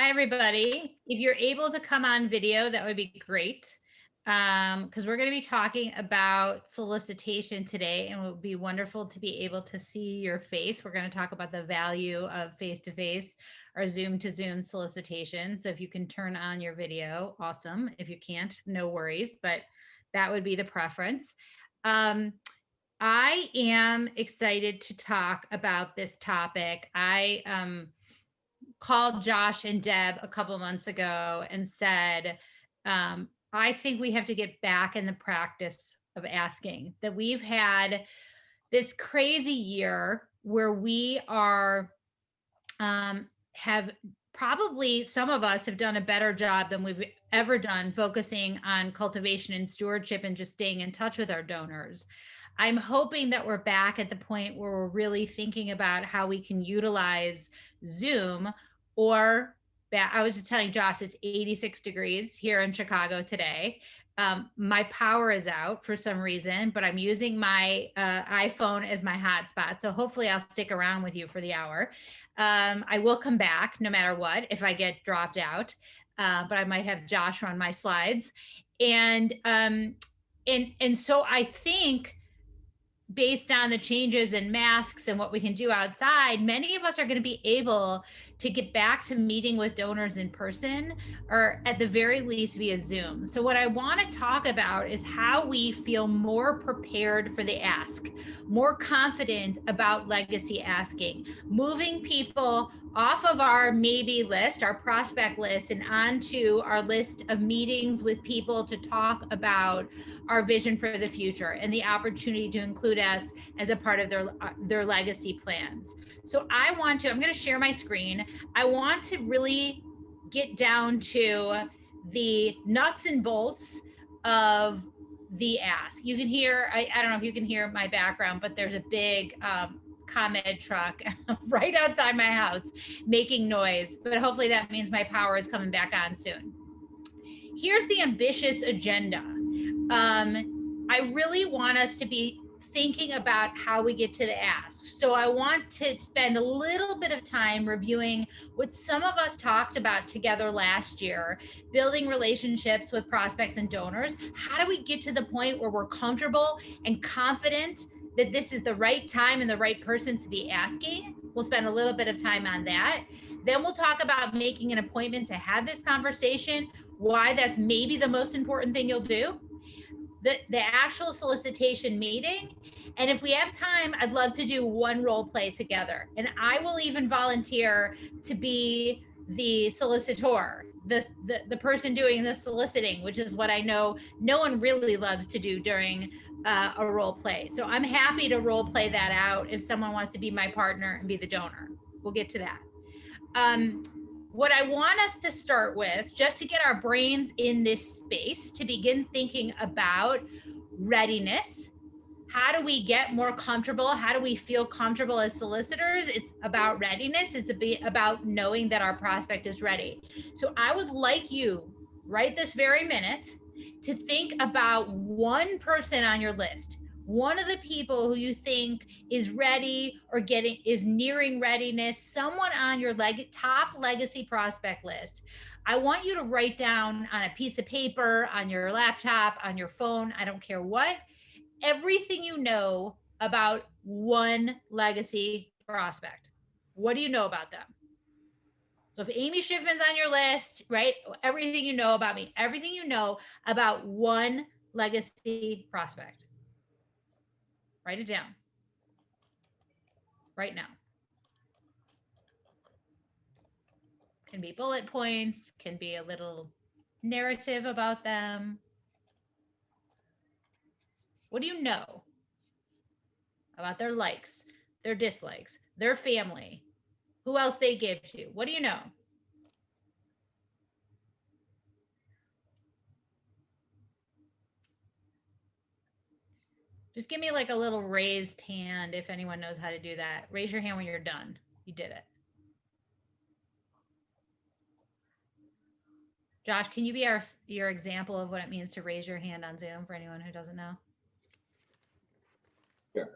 Hi, everybody. If you're able to come on video, that would be great. Because we're going to be talking about solicitation today, and it would be wonderful to be able to see your face. We're going to talk about the value of face-to-face or Zoom-to-Zoom solicitation. So if you can turn on your video, awesome. If you can't, no worries, but that would be the preference. I am excited to talk about this topic. I called Josh and Deb a couple months ago and said, I think we have to get back in the practice of asking. That we've had this crazy year where we are, have probably some of us have done a better job than we've ever done focusing on cultivation and stewardship and just staying in touch with our donors. I'm hoping that we're back at the point where we're really thinking about how we can utilize Zoom or I was just telling Josh, it's 86 degrees here in Chicago today. My power is out for some reason, but I'm using my iPhone as my hotspot. So hopefully I'll stick around with you for the hour. I will come back no matter what if I get dropped out, but I might have Josh on my slides. And so I think based on the changes in masks and what we can do outside, many of us are going to be able to get back to meeting with donors in person, or at the very least via Zoom. So what I want to talk about is how we feel more prepared for the ask, more confident about legacy asking, moving people off of our maybe list, our prospect list, and onto our list of meetings with people to talk about our vision for the future and the opportunity to include us as a part of their legacy plans. So I'm going to share my screen. I want to really get down to the nuts and bolts of the ask. You can hear, I don't know if you can hear my background, but there's a big ComEd truck right outside my house making noise, but hopefully that means my power is coming back on soon. Here's the ambitious agenda. I really want us to be thinking about how we get to the ask. So I want to spend a little bit of time reviewing what some of us talked about together last year, building relationships with prospects and donors. How do we get to the point where we're comfortable and confident that this is the right time and the right person to be asking? We'll spend a little bit of time on that. Then we'll talk about making an appointment to have this conversation, why that's maybe the most important thing you'll do, the actual solicitation meeting. And if we have time, I'd love to do one role play together. And I will even volunteer to be the solicitor, the person doing the soliciting, which is what I know no one really loves to do during a role play. So I'm happy to role play that out if someone wants to be my partner and be the donor. We'll get to that. What I want us to start with, just to get our brains in this space, to begin thinking about readiness. How do we get more comfortable? How do we feel comfortable as solicitors? It's about readiness. It's about knowing that our prospect is ready. So I would like you, right this very minute, to think about one person on your list, one of the people who you think is ready or is nearing readiness, someone on your top legacy prospect list. I want you to write down on a piece of paper, on your laptop, on your phone, I don't care what, everything you know about one legacy prospect. What do you know about them? So if Amy Schiffman's on your list, right? Everything you know about me, everything you know about one legacy prospect. Write it down right now. Can be bullet points, can be a little narrative about them. What do you know about their likes, their dislikes, their family, who else they give to? What do you know? Just give me like a little raised hand if anyone knows how to do that. Raise your hand when you're done. You did it. Josh, can you be your example of what it means to raise your hand on Zoom for anyone who doesn't know? Sure.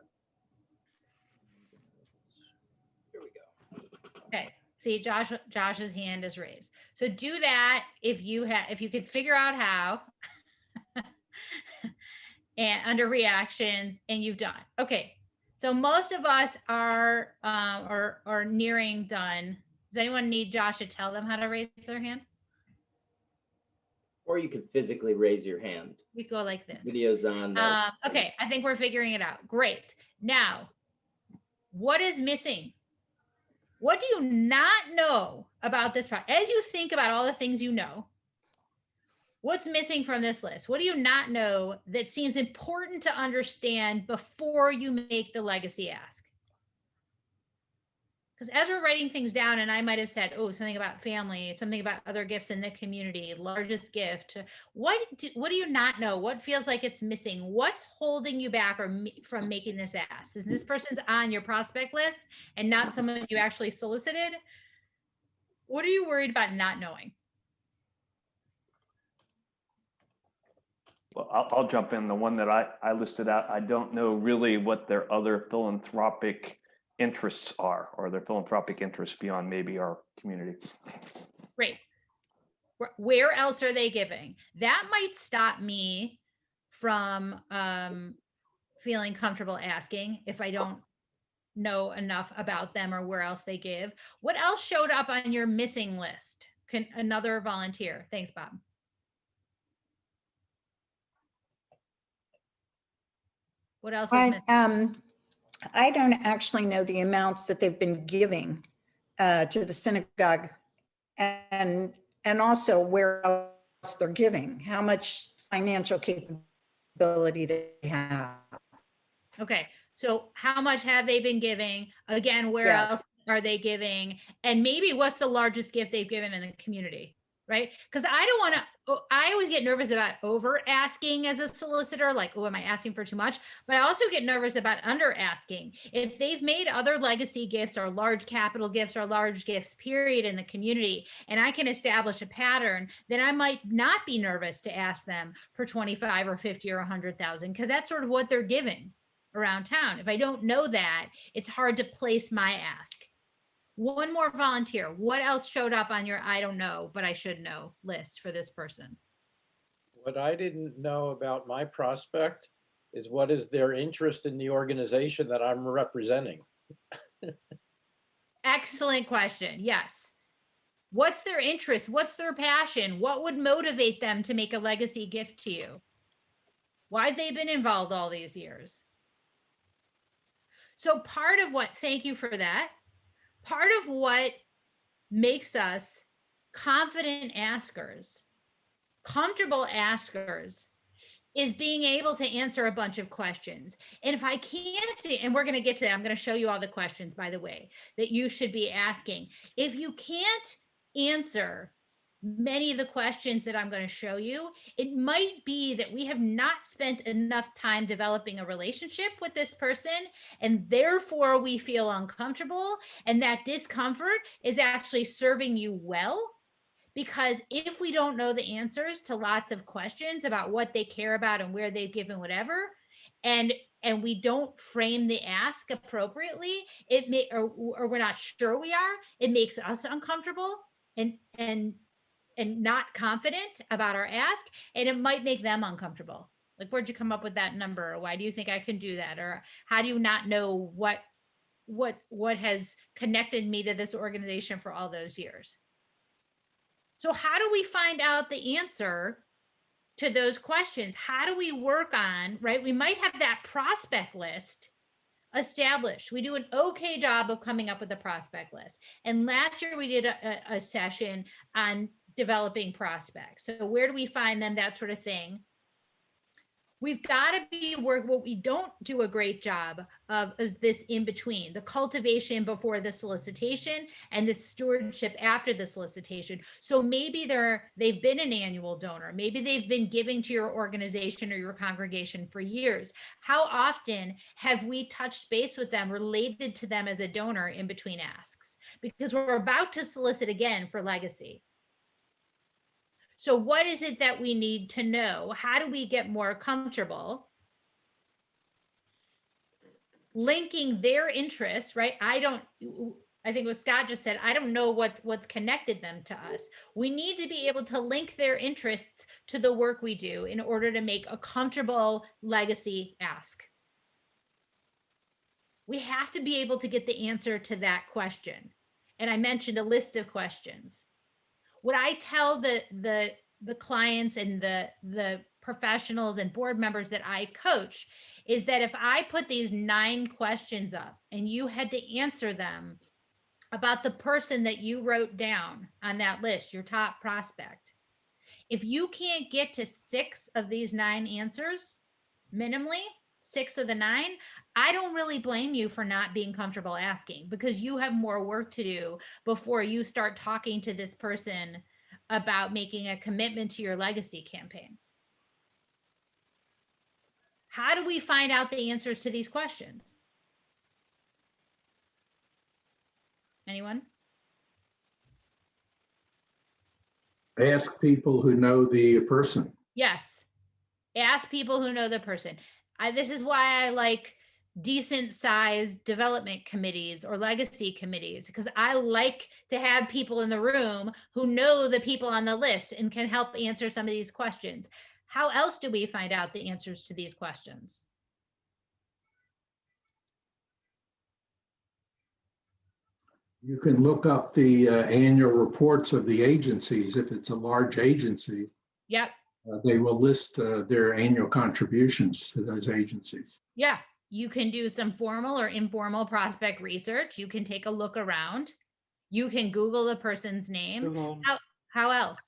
Here we go. Okay. See, Josh's hand is raised. So do that if you could figure out how. And under reactions, and you've done. Okay. So most of us are or nearing done. Does anyone need Josh to tell them how to raise their hand? Or you could physically raise your hand. We go like this. Video's on. Okay, I think we're figuring it out. Great. Now, what is missing? What do you not know about this product? As you think about all the things you know, what's missing from this list? What do you not know that seems important to understand before you make the legacy ask? Because as we're writing things down, and I might have said, oh, something about family, something about other gifts in the community, largest gift. What do you not know? What feels like it's missing? What's holding you back from making this ask? Is this person's on your prospect list and not someone you actually solicited? What are you worried about not knowing? Well, I'll jump in. The one that I listed out, I don't know really what their other philanthropic interests are, or their philanthropic interests beyond maybe our community. Great. Where else are they giving? That might stop me from feeling comfortable asking if I don't know enough about them or where else they give. What else showed up on your missing list? Can another volunteer? Thanks, Bob. What else is missing? I don't actually know the amounts that they've been giving to the synagogue, and also where else they're giving, how much financial capability they have. Okay, so how much have they been giving? Again, where else are they giving? And maybe what's the largest gift they've given in the community, right? Because I always get nervous about over asking as a solicitor, like, oh, am I asking for too much? But I also get nervous about under asking. If they've made other legacy gifts or large capital gifts or large gifts, period, in the community, and I can establish a pattern, then I might not be nervous to ask them for 25 or 50 or 100,000, because that's sort of what they're giving around town. If I don't know that, it's hard to place my ask. One more volunteer. What else showed up on your I don't know, but I should know list for this person? What I didn't know about my prospect is what is their interest in the organization that I'm representing. Excellent question. Yes. What's their interest? What's their passion? What would motivate them to make a legacy gift to you? Why have they been involved all these years? So part of what, thank you for that. Part of what makes us confident askers, comfortable askers, is being able to answer a bunch of questions. And if I can't, and we're going to get to that, I'm going to show you all the questions, by the way, that you should be asking. If you can't answer many of the questions that I'm going to show you, it might be that we have not spent enough time developing a relationship with this person, and therefore we feel uncomfortable, and that discomfort is actually serving you well. Because if we don't know the answers to lots of questions about what they care about and where they've given whatever, and we don't frame the ask appropriately, it may, or we're not sure we are, it makes us uncomfortable and not confident about our ask, and it might make them uncomfortable. Like, where'd you come up with that number? Or why do you think I can do that? Or how do you not know what has connected me to this organization for all those years? So how do we find out the answer to those questions? How do we work on, right? We might have that prospect list established. We do an okay job of coming up with a prospect list. And last year we did a session on developing prospects. So where do we find them? That sort of thing. We've got to be what we don't do a great job of is this in between, the cultivation before the solicitation and the stewardship after the solicitation. So maybe they've been an annual donor. Maybe they've been giving to your organization or your congregation for years. How often have we touched base with them, related to them as a donor in between asks? Because we're about to solicit again for legacy. So what is it that we need to know? How do we get more comfortable linking their interests, right? I think what Scott just said, I don't know what's connected them to us. We need to be able to link their interests to the work we do in order to make a comfortable legacy ask. We have to be able to get the answer to that question. And I mentioned a list of questions. What I tell the clients and the professionals and board members that I coach is that if I put these 9 questions up and you had to answer them about the person that you wrote down on that list, your top prospect, if you can't get to 6 of these 9 answers, minimally 6 of the 9, I don't really blame you for not being comfortable asking, because you have more work to do before you start talking to this person about making a commitment to your legacy campaign. How do we find out the answers to these questions? Anyone? Ask people who know the person. Yes. Ask people who know the person. This is why I like decent sized development committees or legacy committees, because I like to have people in the room who know the people on the list and can help answer some of these questions. How else do we find out the answers to these questions? You can look up the annual reports of the agencies. If it's a large agency, Yep. They will list their annual contributions to those agencies. Yeah. You can do some formal or informal prospect research. You can take a look around. You can Google the person's name. Google. How else?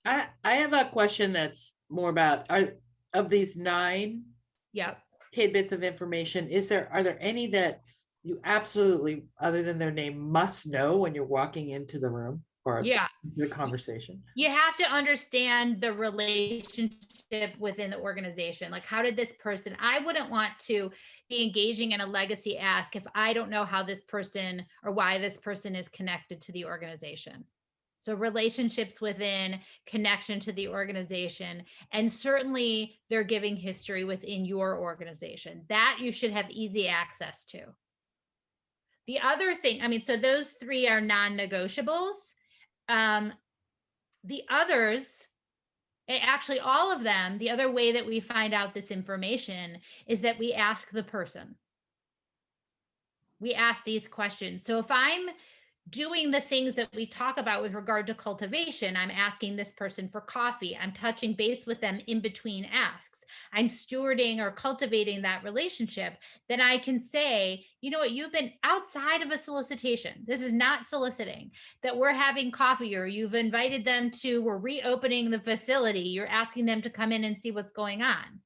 I have a question that's more about, of these 9 Yep. tidbits of information, are there any that you absolutely, other than their name, must know when you're walking into the room or the conversation? You have to understand the relationship within the organization. Like, how did this person, I wouldn't want to be engaging in a legacy ask if I don't know how this person or why this person is connected to the organization. So relationships within, connection to the organization, and certainly their giving history within your organization. That you should have easy access to. The other thing, I mean, so those 3 are non-negotiables. The others, actually all of them, the other way that we find out this information is that we ask the person. We ask these questions. So if I'm doing the things that we talk about with regard to cultivation, I'm asking this person for coffee, I'm touching base with them in between asks, I'm stewarding or cultivating that relationship, then I can say, you know what, you've been outside of a solicitation. This is not soliciting, that we're having coffee, or you've invited them to, we're reopening the facility. You're asking them to come in and see what's going on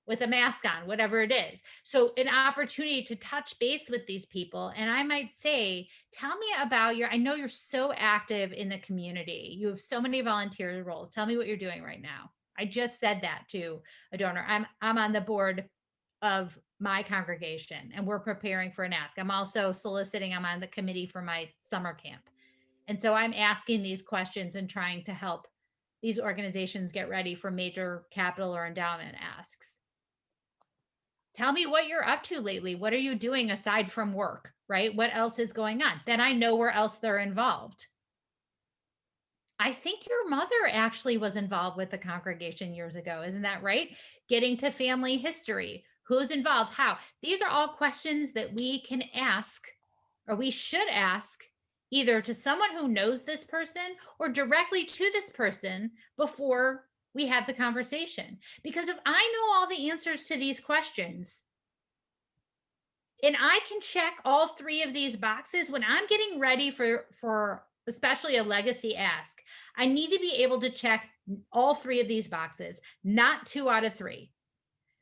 with a mask on, whatever it is. So an opportunity to touch base with these people. And I might say, tell me about I know you're so active in the community. You have so many volunteer roles. Tell me what you're doing right now. I just said that to a donor. I'm on the board of my congregation and we're preparing for an ask. I'm also soliciting, I'm on the committee for my summer camp. And so I'm asking these questions and trying to help these organizations get ready for major capital or endowment asks. Tell me what you're up to lately. What are you doing aside from work, right? What else is going on? Then I know where else they're involved. I think your mother actually was involved with the congregation years ago. Isn't that right? Getting to family history. Who's involved? How? These are all questions that we can ask, or we should ask, either to someone who knows this person or directly to this person before we have the conversation. Because if I know all the answers to these questions and I can check all 3 of these boxes, when I'm getting ready for especially a legacy ask, I need to be able to check all 3 of these boxes, not 2 out of 3.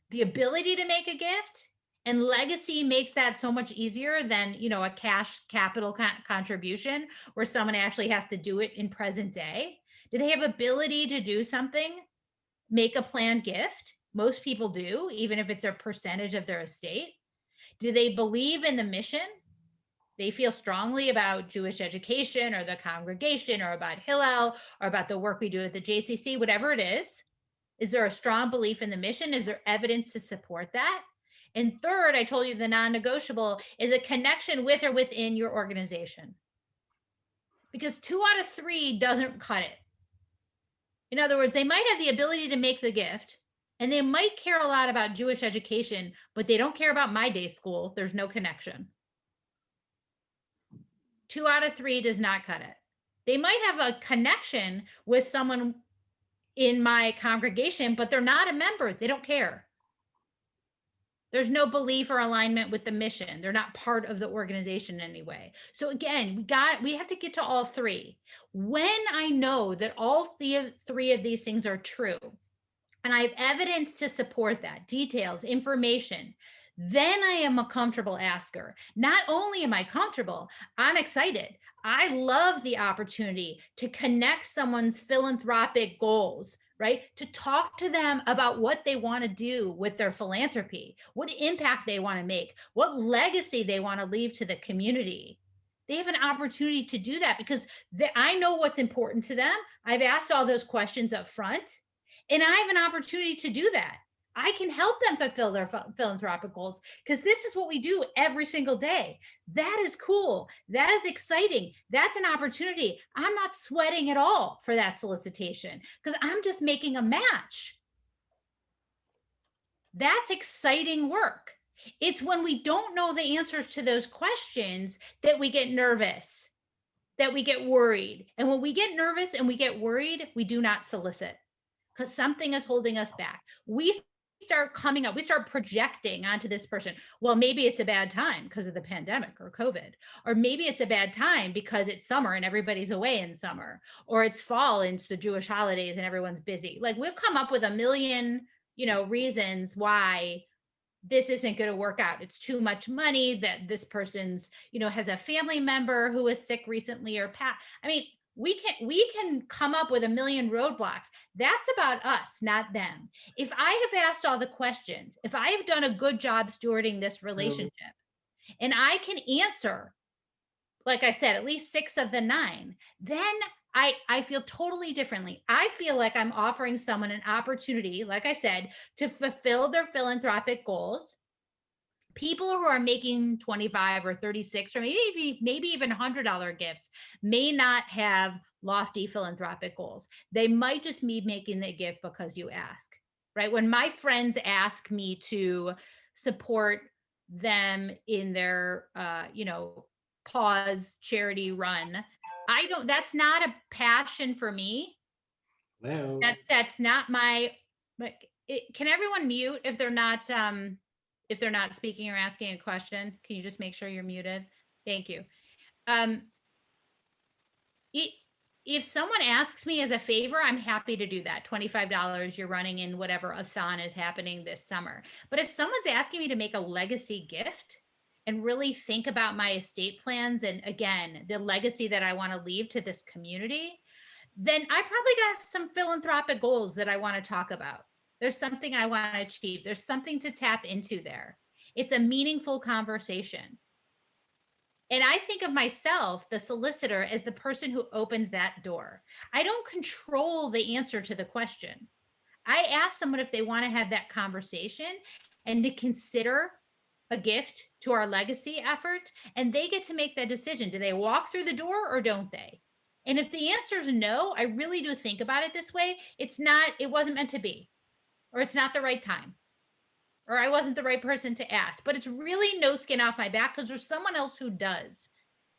The ability to make a gift, and legacy makes that so much easier than, a cash capital contribution where someone actually has to do it in present day. Do they have ability to do something? Make a planned gift? Most people do, even if it's a percentage of their estate. Do they believe in the mission? They feel strongly about Jewish education or the congregation or about Hillel or about the work we do at the JCC, whatever it is. Is there a strong belief in the mission? Is there evidence to support that? And third, I told you the non-negotiable is a connection with or within your organization. Because 2 out of 3 doesn't cut it. In other words, they might have the ability to make the gift, and they might care a lot about Jewish education, but they don't care about my day school. There's no connection. 2 out of 3 does not cut it. They might have a connection with someone in my congregation, but they're not a member. They don't care. There's no belief or alignment with the mission. They're not part of the organization in any way. So again, we have to get to all 3. When I know that all 3 of these things are true, and I have evidence to support that, details, information, then I am a comfortable asker. Not only am I comfortable, I'm excited. I love the opportunity to connect someone's philanthropic goals, right? To talk to them about what they want to do with their philanthropy, what impact they want to make, what legacy they want to leave to the community. They have an opportunity to do that because I know what's important to them. I've asked all those questions up front, and I have an opportunity to do that. I can help them fulfill their philanthropic goals because this is what we do every single day. That is cool. That is exciting. That's an opportunity. I'm not sweating at all for that solicitation because I'm just making a match. That's exciting work. It's when we don't know the answers to those questions that we get nervous, that we get worried. And when we get nervous and we get worried, we do not solicit because something is holding us back. We start coming up, we start projecting onto this person. Well, maybe it's a bad time because of the pandemic or COVID, or maybe it's a bad time because it's summer and everybody's away in summer, or it's fall and it's the Jewish holidays and everyone's busy. Like we'll come up with a million, reasons why this isn't going to work out. It's too much money, that this person's, has a family member who was sick recently or we can come up with a million roadblocks. That's about us, not them. If I have asked all the questions, if I have done a good job stewarding this relationship, and I can answer, like I said, at least 6 of the 9, then I feel totally differently. I feel like I'm offering someone an opportunity, like I said, to fulfill their philanthropic goals. People who are making 25 or 36 or maybe even $100 gifts may not have lofty philanthropic goals. They might just be making the gift because you ask, right? When my friends ask me to support them in their, cause charity run, that's not a passion for me. No. That's not my, can everyone mute if they're not speaking or asking a question? Can you just make sure you're muted? Thank you. If someone asks me as a favor, I'm happy to do that. $25, you're running in whatever a-thon is happening this summer. But if someone's asking me to make a legacy gift and really think about my estate plans and, again, the legacy that I want to leave to this community, then I probably got some philanthropic goals that I want to talk about. There's something I want to achieve. There's something to tap into there. It's a meaningful conversation. And I think of myself, the solicitor, as the person who opens that door. I don't control the answer to the question. I ask someone if they want to have that conversation and to consider a gift to our legacy effort, and they get to make that decision. Do they walk through the door or don't they? And if the answer is no, I really do think about it this way. It wasn't meant to be, or it's not the right time, or I wasn't the right person to ask. But it's really no skin off my back because there's someone else who does.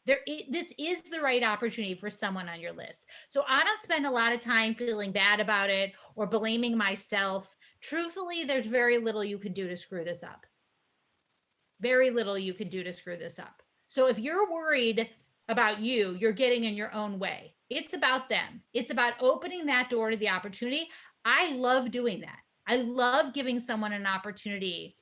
This is the right opportunity for someone on your list. So I don't spend a lot of time feeling bad about it or blaming myself. Truthfully, there's very little you can do to screw this up. Very little you can do to screw this up. So if you're worried about you're getting in your own way. It's about them. It's about opening that door to the opportunity. I love doing that. I love giving someone an opportunity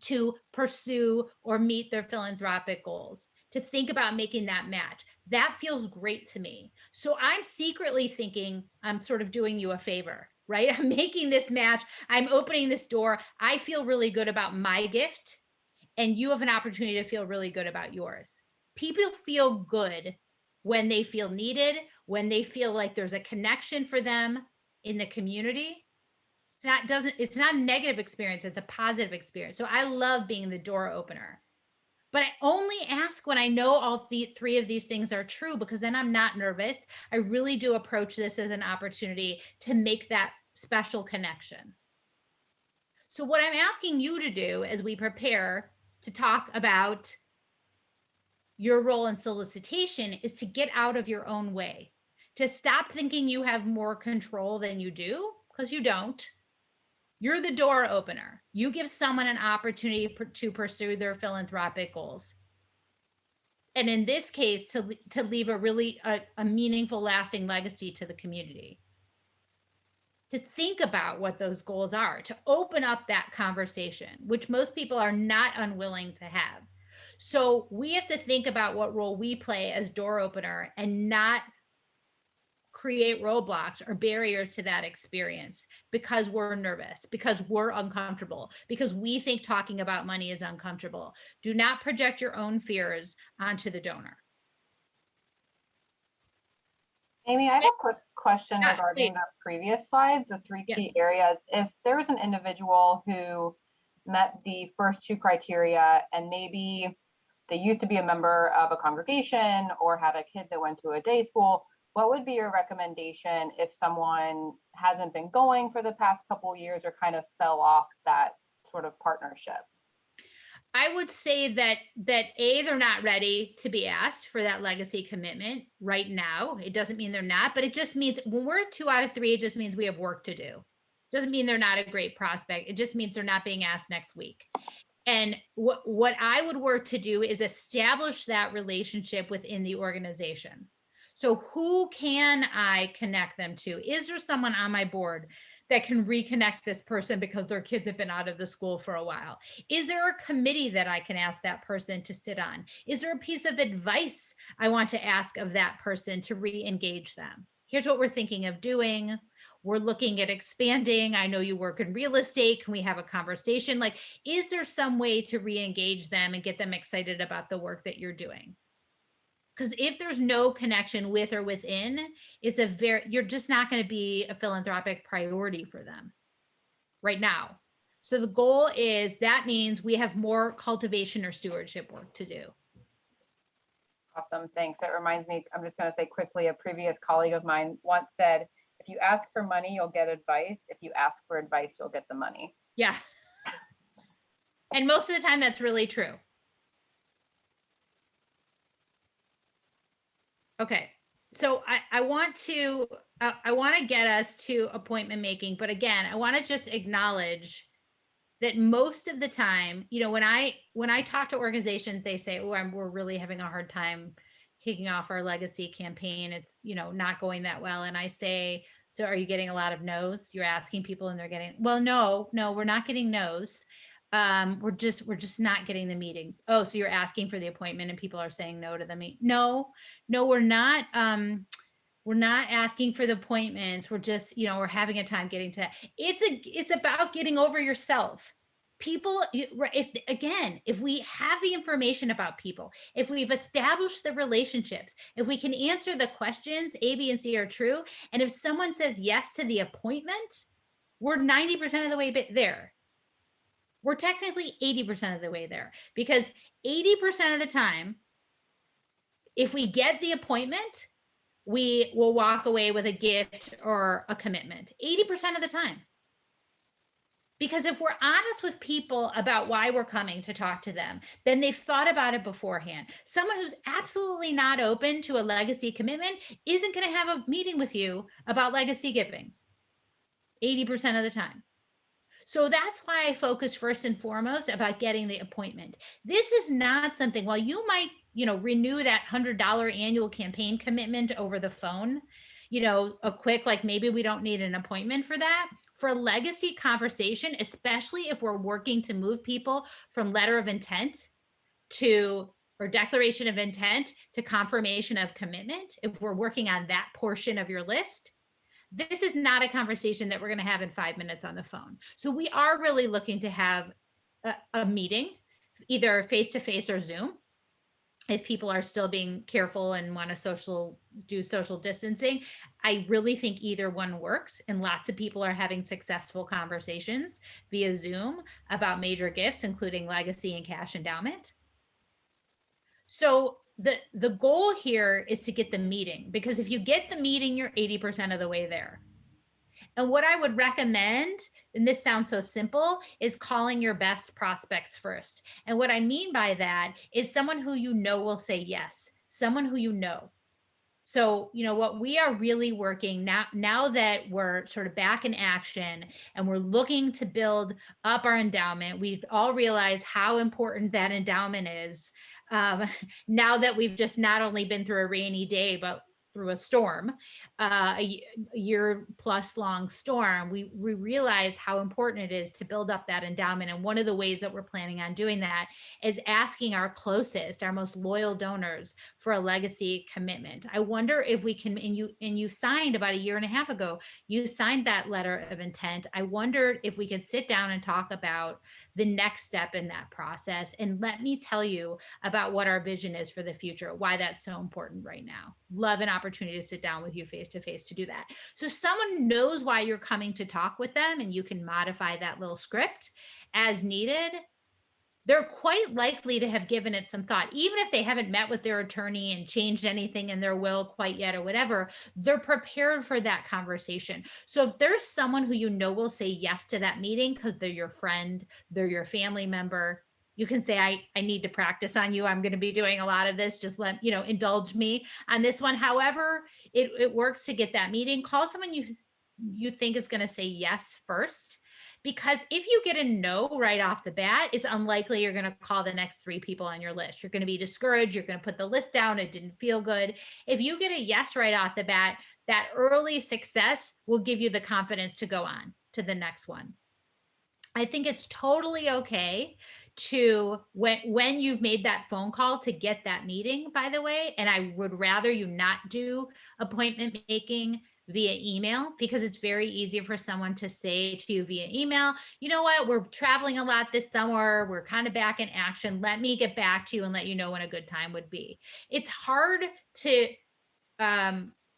to pursue or meet their philanthropic goals, to think about making that match. That feels great to me. So I'm secretly thinking I'm sort of doing you a favor, right? I'm making this match. I'm opening this door. I feel really good about my gift, and you have an opportunity to feel really good about yours. People feel good when they feel needed, when they feel like there's a connection for them in the community. It's not a negative experience, it's a positive experience. So I love being the door opener. But I only ask when I know all three of these things are true, because then I'm not nervous. I really do approach this as an opportunity to make that special connection. So what I'm asking you to do as we prepare to talk about your role in solicitation is to get out of your own way, to stop thinking you have more control than you do, because you don't. You're the door opener. You give someone an opportunity to pursue their philanthropic goals. And in this case, to leave a really a meaningful, lasting legacy to the community. To think about what those goals are, to open up that conversation, which most people are not unwilling to have. So we have to think about what role we play as door opener and not create roadblocks or barriers to that experience because we're nervous, because we're uncomfortable, because we think talking about money is uncomfortable. Do not project your own fears onto the donor. Amy, I have a quick question regarding please. the previous slide, the three key areas. If there was an individual who met the first two criteria and maybe they used to be a member of a congregation or had a kid that went to a day school, what would be your recommendation if someone hasn't been going for the past couple of years or kind of fell off that sort of partnership? I would say that they're not ready to be asked for that legacy commitment right now. It doesn't mean they're not, but it just means when we're 2 out of 3, it just means we have work to do. Doesn't mean they're not a great prospect. It just means they're not being asked next week. And what I would work to do is establish that relationship within the organization. So who can I connect them to? Is there someone on my board that can reconnect this person because their kids have been out of the school for a while? Is there a committee that I can ask that person to sit on? Is there a piece of advice I want to ask of that person to re-engage them? Here's what we're thinking of doing. We're looking at expanding. I know you work in real estate. Can we have a conversation? Like, is there some way to re-engage them and get them excited about the work that you're doing? Because if there's no connection with or within, you're just not going to be a philanthropic priority for them right now. So the goal is, that means we have more cultivation or stewardship work to do. Awesome, thanks. That reminds me, I'm just going to say quickly, a previous colleague of mine once said, if you ask for money, you'll get advice. If you ask for advice, you'll get the money. Yeah. And most of the time that's really true. Okay, so I want to get us to appointment making, but again, I want to just acknowledge that most of the time, you know, when I talk to organizations, they say, "Oh, we're really having a hard time kicking off our legacy campaign. It's, you know, not going that well." And I say, "So are you getting a lot of no's? You're asking people and they're getting..." Well, no, we're not getting no's. We're just not getting the meetings. Oh, so you're asking for the appointment and people are saying no to the meeting. No, we're not. We're not asking for the appointments. We're just, you know, we're having a time getting to that. It's about getting over yourself. People, if we have the information about people, if we've established the relationships, if we can answer the questions, A, B, and C are true. And if someone says yes to the appointment, we're 90% of the way there. We're technically 80% of the way there, because 80% of the time, if we get the appointment, we will walk away with a gift or a commitment. 80% of the time. Because if we're honest with people about why we're coming to talk to them, then they've thought about it beforehand. Someone who's absolutely not open to a legacy commitment isn't going to have a meeting with you about legacy giving 80% of the time. So that's why I focus first and foremost about getting the appointment. This is not something, while you might, you know, renew that $100 annual campaign commitment over the phone, you know, a quick, like, maybe we don't need an appointment for that. For a legacy conversation, especially if we're working to move people from letter of intent or declaration of intent to confirmation of commitment, if we're working on that portion of your list, this is not a conversation that we're going to have in 5 minutes on the phone. So we are really looking to have a meeting, either face-to-face or Zoom. if people are still being careful and want to do social distancing. I really think either one works, and lots of people are having successful conversations via Zoom about major gifts, including legacy and cash endowment. So the goal here is to get the meeting, because if you get the meeting, you're 80% of the way there. And what I would recommend, and this sounds so simple, is calling your best prospects first. And what I mean by that is someone who you know will say yes, someone who you know. So, what we are really working now that we're sort of back in action and we're looking to build up our endowment, we all realize how important that endowment is. Now that we've just not only been through a rainy day, but through a storm, a year plus long storm, we realize how important it is to build up that endowment. And one of the ways that we're planning on doing that is asking our closest, our most loyal donors for a legacy commitment. I wonder if we can, and you signed about a year and a half ago, you signed that letter of intent. I wondered if we could sit down and talk about the next step in that process. And let me tell you about what our vision is for the future, why that's so important right now. Love an opportunity to sit down with you face to face to do that. So if someone knows why you're coming to talk with them, and you can modify that little script as needed, they're quite likely to have given it some thought. Even if they haven't met with their attorney and changed anything in their will quite yet or whatever, they're prepared for that conversation. So if there's someone who will say yes to that meeting because they're your friend, they're your family member, you can say, I need to practice on you. I'm going to be doing a lot of this. Just indulge me on this one. However, it works to get that meeting. Call someone you think is going to say yes first. Because if you get a no right off the bat, it's unlikely you're going to call the next 3 people on your list. You're going to be discouraged. You're going to put the list down. It didn't feel good. If you get a yes right off the bat, that early success will give you the confidence to go on to the next one. I think it's totally okay to, when you've made that phone call, to get that meeting, by the way. And I would rather you not do appointment making via email, because it's very easy for someone to say to you via email, you know what, we're traveling a lot this summer, we're kind of back in action, let me get back to you and let you know when a good time would be. It's hard to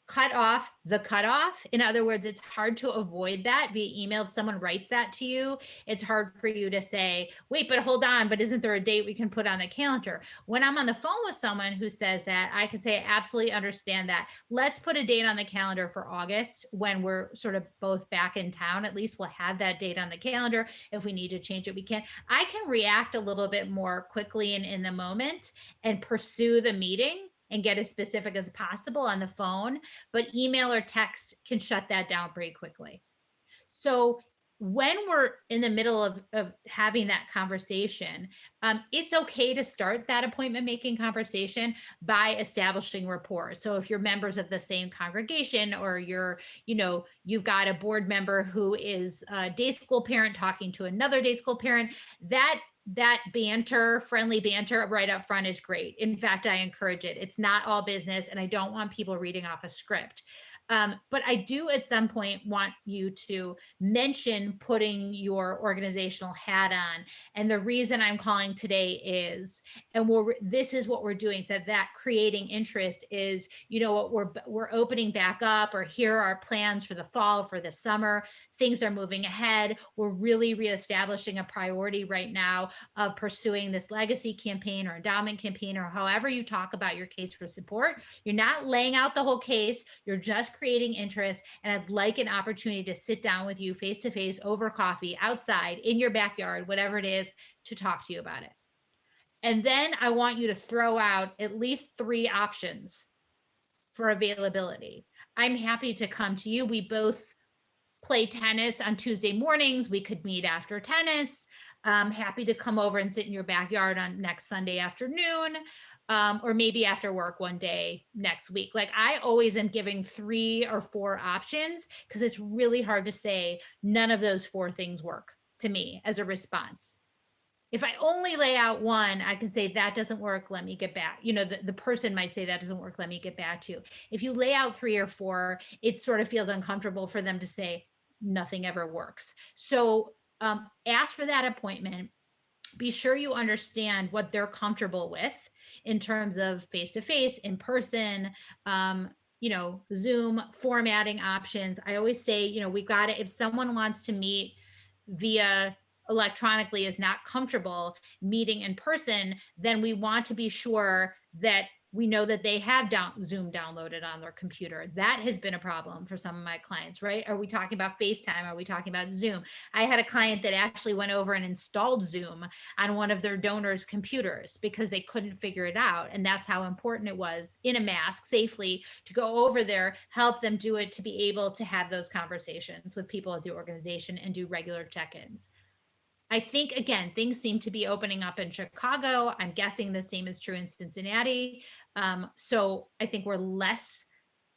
cut off the cutoff. In other words, it's hard to avoid that via email. If someone writes that to you, it's hard for you to say, wait, but hold on, but isn't there a date we can put on the calendar? When I'm on the phone with someone who says that, I could say, I absolutely understand that. Let's put a date on the calendar for August when we're sort of both back in town. At least we'll have that date on the calendar. If we need to change it, we can. I can react a little bit more quickly and in the moment and pursue the meeting and get as specific as possible on the phone, but email or text can shut that down pretty quickly. So when we're in the middle of having that conversation, it's okay to start that appointment making conversation by establishing rapport. So if you're members of the same congregation, or you've got a board member who is a day school parent talking to another day school parent, that banter, friendly banter right up front is great. In fact, I encourage it. It's not all business, and I don't want people reading off a script. But I do at some point want you to mention putting your organizational hat on. And the reason I'm calling today is, and this is what we're doing, so that creating interest is, what we're opening back up, or here are our plans for the fall, for the summer. Things are moving ahead. We're really reestablishing a priority right now of pursuing this legacy campaign or endowment campaign, or however you talk about your case for support. You're not laying out the whole case. You're just creating interest. And I'd like an opportunity to sit down with you face to face over coffee, outside, in your backyard, whatever it is, to talk to you about it. And then I want you to throw out at least 3 options for availability. I'm happy to come to you. We both play tennis on Tuesday mornings. We could meet after tennis. Happy to come over and sit in your backyard on next Sunday afternoon, or maybe after work one day next week. Like, I always am giving 3 or 4 options, because it's really hard to say none of those 4 things work to me as a response. If I only lay out one, I can say that doesn't work, let me get back. The person might say that doesn't work, let me get back to you. If you lay out 3 or 4, it sort of feels uncomfortable for them to say nothing ever works. So ask for that appointment. Be sure you understand what they're comfortable with. in terms of face-to-face, in person, Zoom formatting options. I always say, we've got to, if someone wants to meet via electronically is not comfortable meeting in person, then we want to be sure that we know that they have Zoom downloaded on their computer. That has been a problem for some of my clients, right? Are we talking about FaceTime? Are we talking about Zoom? I had a client that actually went over and installed Zoom on one of their donors' computers because they couldn't figure it out. And that's how important it was in a mask safely to go over there, help them do it, to be able to have those conversations with people at the organization and do regular check-ins. I think, again, things seem to be opening up in Chicago. I'm guessing the same is true in Cincinnati. So I think we're less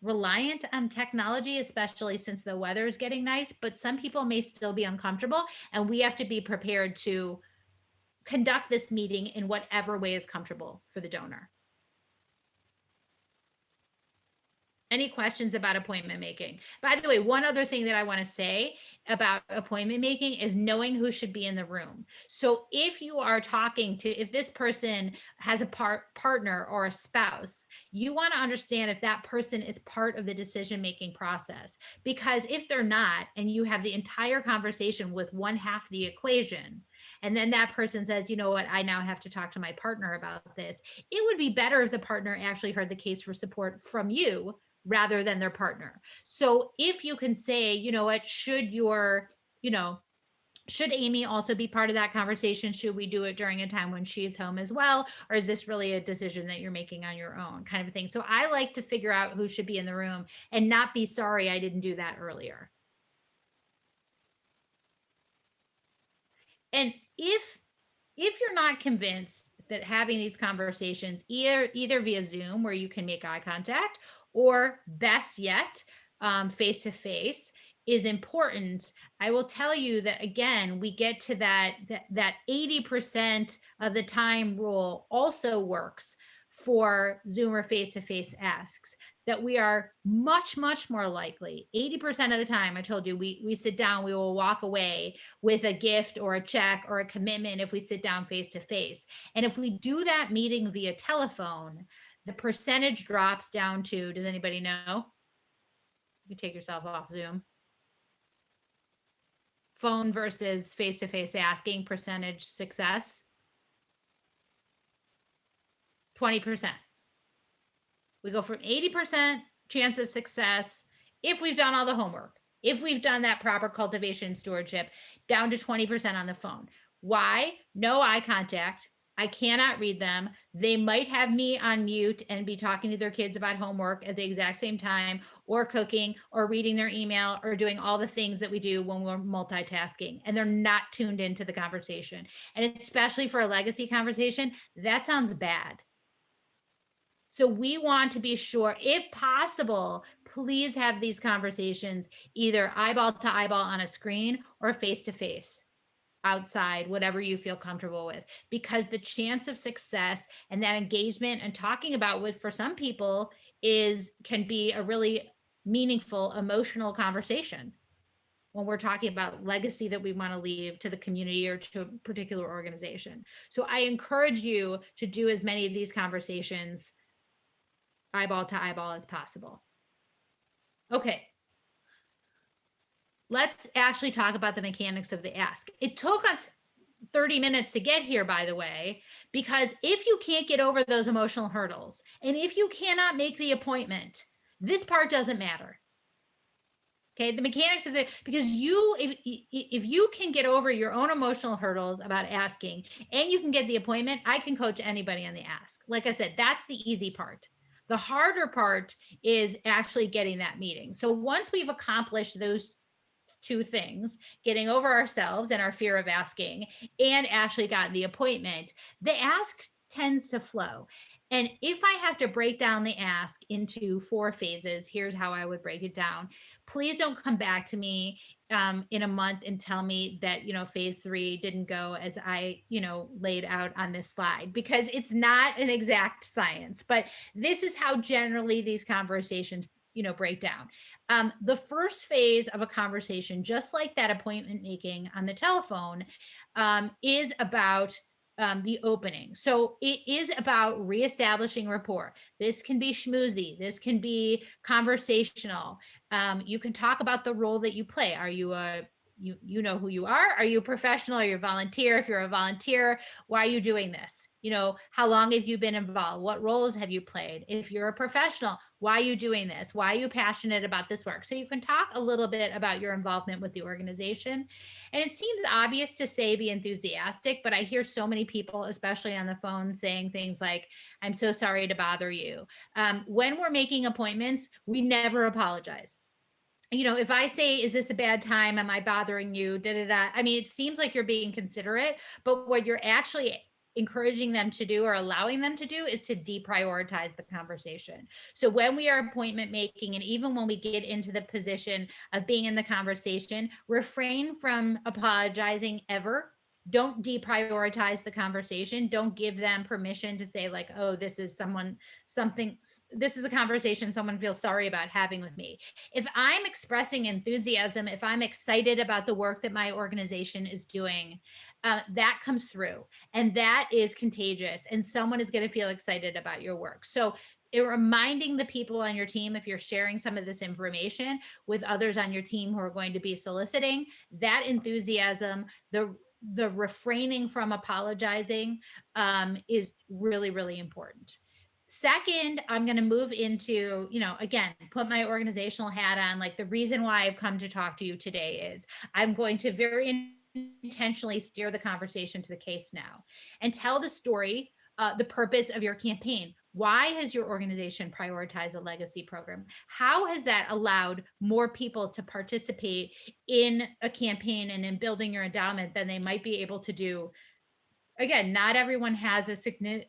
reliant on technology, especially since the weather is getting nice, but some people may still be uncomfortable, and we have to be prepared to conduct this meeting in whatever way is comfortable for the donor. Any questions about appointment making? By the way, one other thing that I want to say about appointment making is knowing who should be in the room. So if you are talking to, if this person has a partner or a spouse, you want to understand if that person is part of the decision-making process. Because if they're not, and you have the entire conversation with one half of the equation, and then that person says, you know what, I now have to talk to my partner about this, it would be better if the partner actually heard the case for support from you rather than their partner. So if you can say, you know what, should Amy also be part of that conversation? Should we do it during a time when she's home as well? Or is this really a decision that you're making on your own, kind of thing? So I like to figure out who should be in the room and not be sorry I didn't do that earlier. And if you're not convinced that having these conversations either via Zoom, where you can make eye contact, or best yet, face-to-face, is important, I will tell you that, again, we get to that 80% of the time rule also works for Zoom or face-to-face asks, that we are much, much more likely, 80% of the time, I told you, we sit down, we will walk away with a gift or a check or a commitment if we sit down face-to-face. And if we do that meeting via telephone, the percentage drops down to, does anybody know? You can take yourself off Zoom. Phone versus face-to-face asking, percentage success. 20%. We go from 80% chance of success if we've done all the homework, if we've done that proper cultivation stewardship, down to 20% on the phone. Why? No eye contact. I cannot read them. They might have me on mute and be talking to their kids about homework at the exact same time, or cooking, or reading their email, or doing all the things that we do when we're multitasking, and they're not tuned into the conversation. And especially for a legacy conversation, that sounds bad. So we want to be sure, if possible, please have these conversations either eyeball to eyeball on a screen or face to face outside, whatever you feel comfortable with, because the chance of success and that engagement and talking about what for some people can be a really meaningful emotional conversation when we're talking about legacy that we want to leave to the community or to a particular organization. So I encourage you to do as many of these conversations eyeball to eyeball as possible. Okay. Let's actually talk about the mechanics of the ask. It took us 30 minutes to get here, by the way, because if you can't get over those emotional hurdles, and if you cannot make the appointment, this part doesn't matter. Okay, the mechanics of it, because if you can get over your own emotional hurdles about asking, and you can get the appointment, I can coach anybody on the ask. Like I said, that's the easy part. The harder part is actually getting that meeting. So once we've accomplished those two things, getting over ourselves and our fear of asking, and actually got the appointment, the ask tends to flow. And if I have to break down the ask into 4 phases, here's how I would break it down. Please don't come back to me in a month and tell me that, phase 3 didn't go as I, laid out on this slide, because it's not an exact science, but this is how generally these conversations break down. The first phase of a conversation, just like that appointment making on the telephone, is about the opening. So it is about reestablishing rapport. This can be schmoozy. This can be conversational. You can talk about the role that you play. Are you you know who you are? Are you a professional? Are you a volunteer? If you're a volunteer, why are you doing this? How long have you been involved? What roles have you played? If you're a professional, why are you doing this? Why are you passionate about this work? So you can talk a little bit about your involvement with the organization. And it seems obvious to say be enthusiastic, but I hear so many people, especially on the phone, saying things like, I'm so sorry to bother you. When we're making appointments, we never apologize. If I say, is this a bad time? Am I bothering you? Da, da, da. I mean, it seems like you're being considerate, but what you're actually encouraging them to do or allowing them to do is to deprioritize the conversation. So when we are appointment making, and even when we get into the position of being in the conversation, refrain from apologizing ever. Don't deprioritize the conversation. Don't give them permission to say like, oh, this is this is a conversation someone feels sorry about having with me. If I'm expressing enthusiasm, if I'm excited about the work that my organization is doing, that comes through, and that is contagious, and someone is going to feel excited about your work. So reminding the people on your team, if you're sharing some of this information with others on your team who are going to be soliciting, that enthusiasm, the refraining from apologizing is really, really important. Second, I'm going to move into, again, put my organizational hat on. Like, the reason why I've come to talk to you today is I'm going to very intentionally steer the conversation to the case now and tell the story, the purpose of your campaign. Why has your organization prioritized a legacy program? How has that allowed more people to participate in a campaign and in building your endowment than they might be able to do? Again, not everyone has a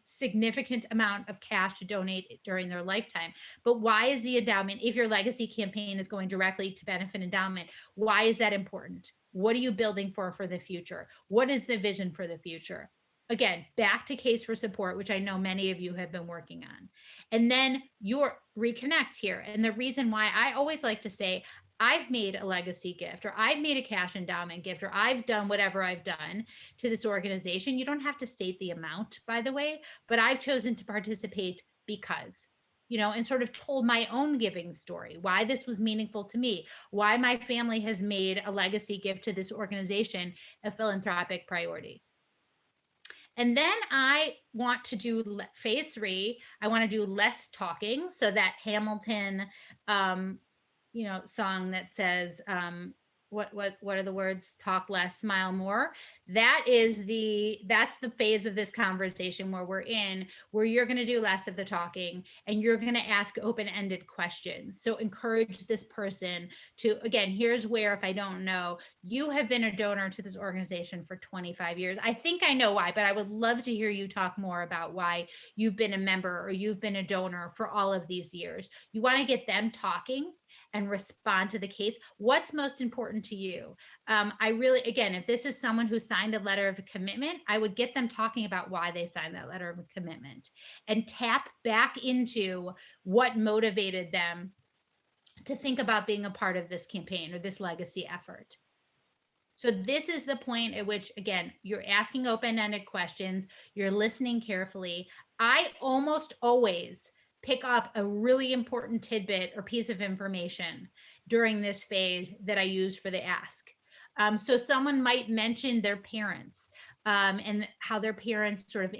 significant amount of cash to donate during their lifetime, but why is the endowment, if your legacy campaign is going directly to benefit endowment, why is that important? What are you building for the future? What is the vision for the future? Again, back to case for support, which I know many of you have been working on. And then your reconnect here. And the reason why I always like to say, I've made a legacy gift, or I've made a cash endowment gift, or I've done whatever I've done to this organization. You don't have to state the amount, by the way, but I've chosen to participate because, and sort of told my own giving story, why this was meaningful to me, why my family has made a legacy gift to this organization a philanthropic priority. And then I want to do phase 3. I want to do less talking. So that Hamilton, song that says, what are the words? Talk less, smile more. That's the phase of this conversation where we're in, where you're going to do less of the talking and you're going to ask open-ended questions. So encourage this person to, again, here's where, if I don't know, you have been a donor to this organization for 25 years. I think I know why, but I would love to hear you talk more about why you've been a member or you've been a donor for all of these years. You want to get them talking and respond to the case. What's most important to you? I really, again, if this is someone who signed a letter of commitment, I would get them talking about why they signed that letter of commitment and tap back into what motivated them to think about being a part of this campaign or this legacy effort. So this is the point at which, again, you're asking open-ended questions, you're listening carefully. I almost always pick up a really important tidbit or piece of information during this phase that I use for the ask. So someone might mention their parents and how their parents sort of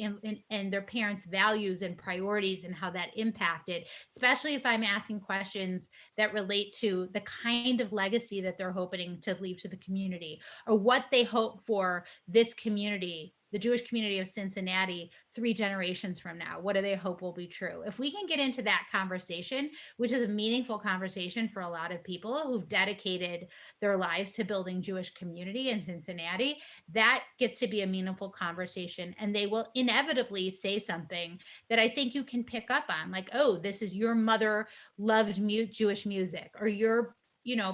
and their parents' values and priorities and how that impacted, especially if I'm asking questions that relate to the kind of legacy that they're hoping to leave to the community, or what they hope for this community, the Jewish community of Cincinnati, 3 generations from now. What do they hope will be true? If we can get into that conversation, which is a meaningful conversation for a lot of people who've dedicated their lives to building Jewish community in Cincinnati, that gets to be a meaningful conversation. And they will inevitably say something that I think you can pick up on, like, oh, this is your mother loved Jewish music, or your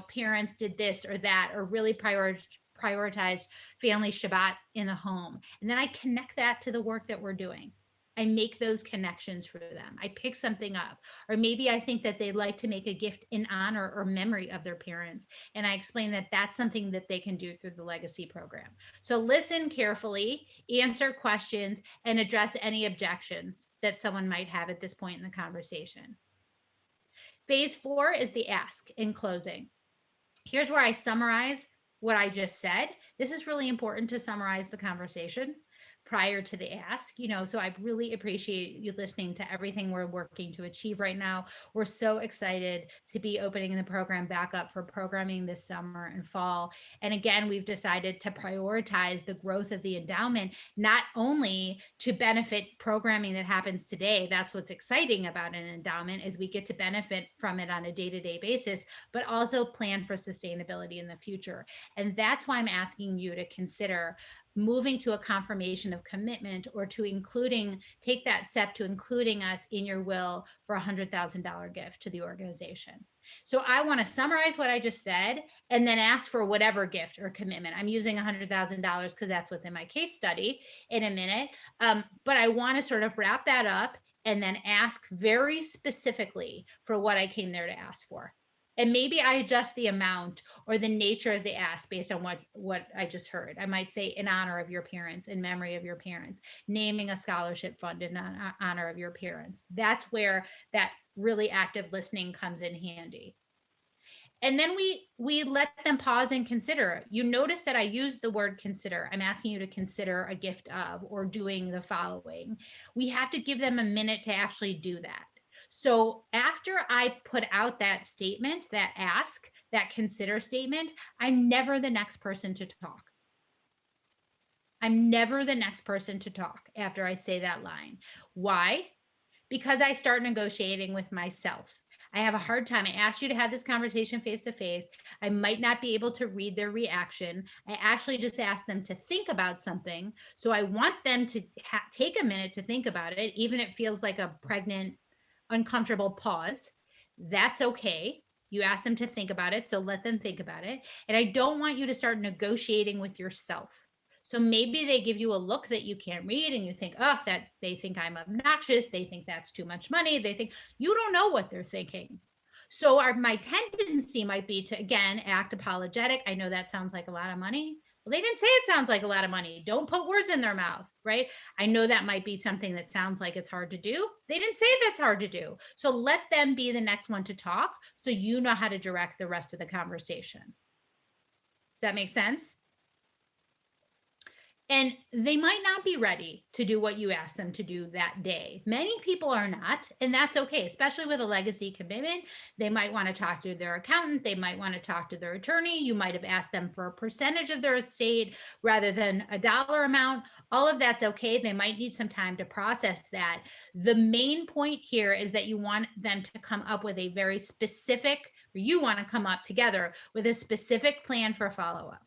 parents did this or that, or really prioritized family Shabbat in the home. And then I connect that to the work that we're doing. I make those connections for them. I pick something up. Or maybe I think that they'd like to make a gift in honor or memory of their parents. And I explain that that's something that they can do through the legacy program. So listen carefully, answer questions, and address any objections that someone might have at this point in the conversation. Phase 4 is the ask in closing. Here's where I summarize what I just said. This is really important to summarize the conversation prior to the ask, so I really appreciate you listening to everything we're working to achieve right now. We're so excited to be opening the program back up for programming this summer and fall. And again, we've decided to prioritize the growth of the endowment, not only to benefit programming that happens today. That's what's exciting about an endowment, is we get to benefit from it on a day-to-day basis, but also plan for sustainability in the future. And that's why I'm asking you to consider moving to a confirmation of commitment, or to take that step to including us in your will for a $100,000 gift to the organization. So I want to summarize what I just said and then ask for whatever gift or commitment. I'm using $100,000 because that's what's in my case study in a minute. But I want to sort of wrap that up and then ask very specifically for what I came there to ask for. And maybe I adjust the amount or the nature of the ask based on what I just heard. I might say in honor of your parents, in memory of your parents, naming a scholarship fund in honor of your parents. That's where that really active listening comes in handy. And then we let them pause and consider. You notice that I used the word consider. I'm asking you to consider a gift of, or doing the following. We have to give them a minute to actually do that. So after I put out that statement, that ask, that consider statement, I'm never the next person to talk. I'm never the next person to talk after I say that line. Why? Because I start negotiating with myself. I have a hard time. I asked you to have this conversation face to face. I might not be able to read their reaction. I actually just asked them to think about something. So I want them to take a minute to think about it, even if it feels like a pregnant, uncomfortable pause. That's okay. You ask them to think about it, so let them think about it. And I don't want you to start negotiating with yourself. So maybe they give you a look that you can't read and you think, oh, that they think I'm obnoxious. They think that's too much money. They think, you don't know what they're thinking. So my tendency might be to, again, act apologetic. I know that sounds like a lot of money. Well, they didn't say it sounds like a lot of money. Don't put words in their mouth, right? I know that might be something that sounds like it's hard to do. They didn't say that's hard to do. So let them be the next one to talk, so you know how to direct the rest of the conversation. Does that make sense? And they might not be ready to do what you ask them to do that day. Many people are not, and that's okay, especially with a legacy commitment. They might want to talk to their accountant. They might want to talk to their attorney. You might have asked them for a percentage of their estate rather than a dollar amount. All of that's okay. They might need some time to process that. The main point here is that you want them to come up with a very specific, or you want to come up together with a specific plan for follow-up.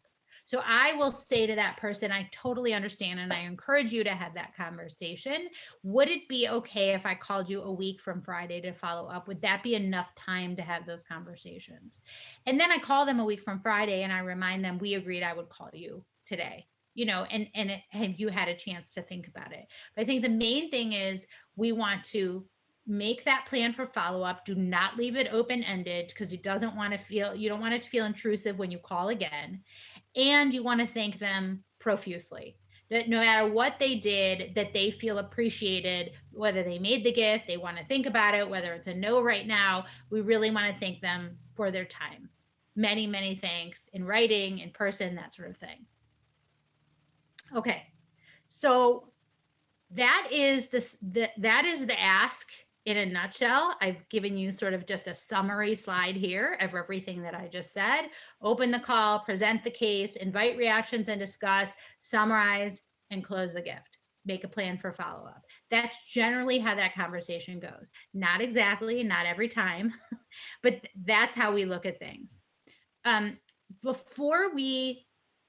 So I will say to that person, I totally understand, and I encourage you to have that conversation. Would it be okay if I called you a week from Friday to follow up? Would that be enough time to have those conversations? And then I call them a week from Friday and I remind them, we agreed I would call you today, and have you had a chance to think about it? But I think the main thing is we want to make that plan for follow-up. Do not leave it open-ended, because you don't want it to feel intrusive when you call again. And you want to thank them profusely, that no matter what they did, that they feel appreciated, whether they made the gift, they want to think about it, whether it's a no right now. We really want to thank them for their time. Many, many thanks, in writing, in person, that sort of thing. Okay, so that is the ask in a nutshell. I've given you sort of just a summary slide here of everything that I just said. Open the call, present the case, invite reactions and discuss, summarize, and close the gift. Make a plan for follow-up. That's generally how that conversation goes. Not exactly, not every time, but that's how we look at things. Before we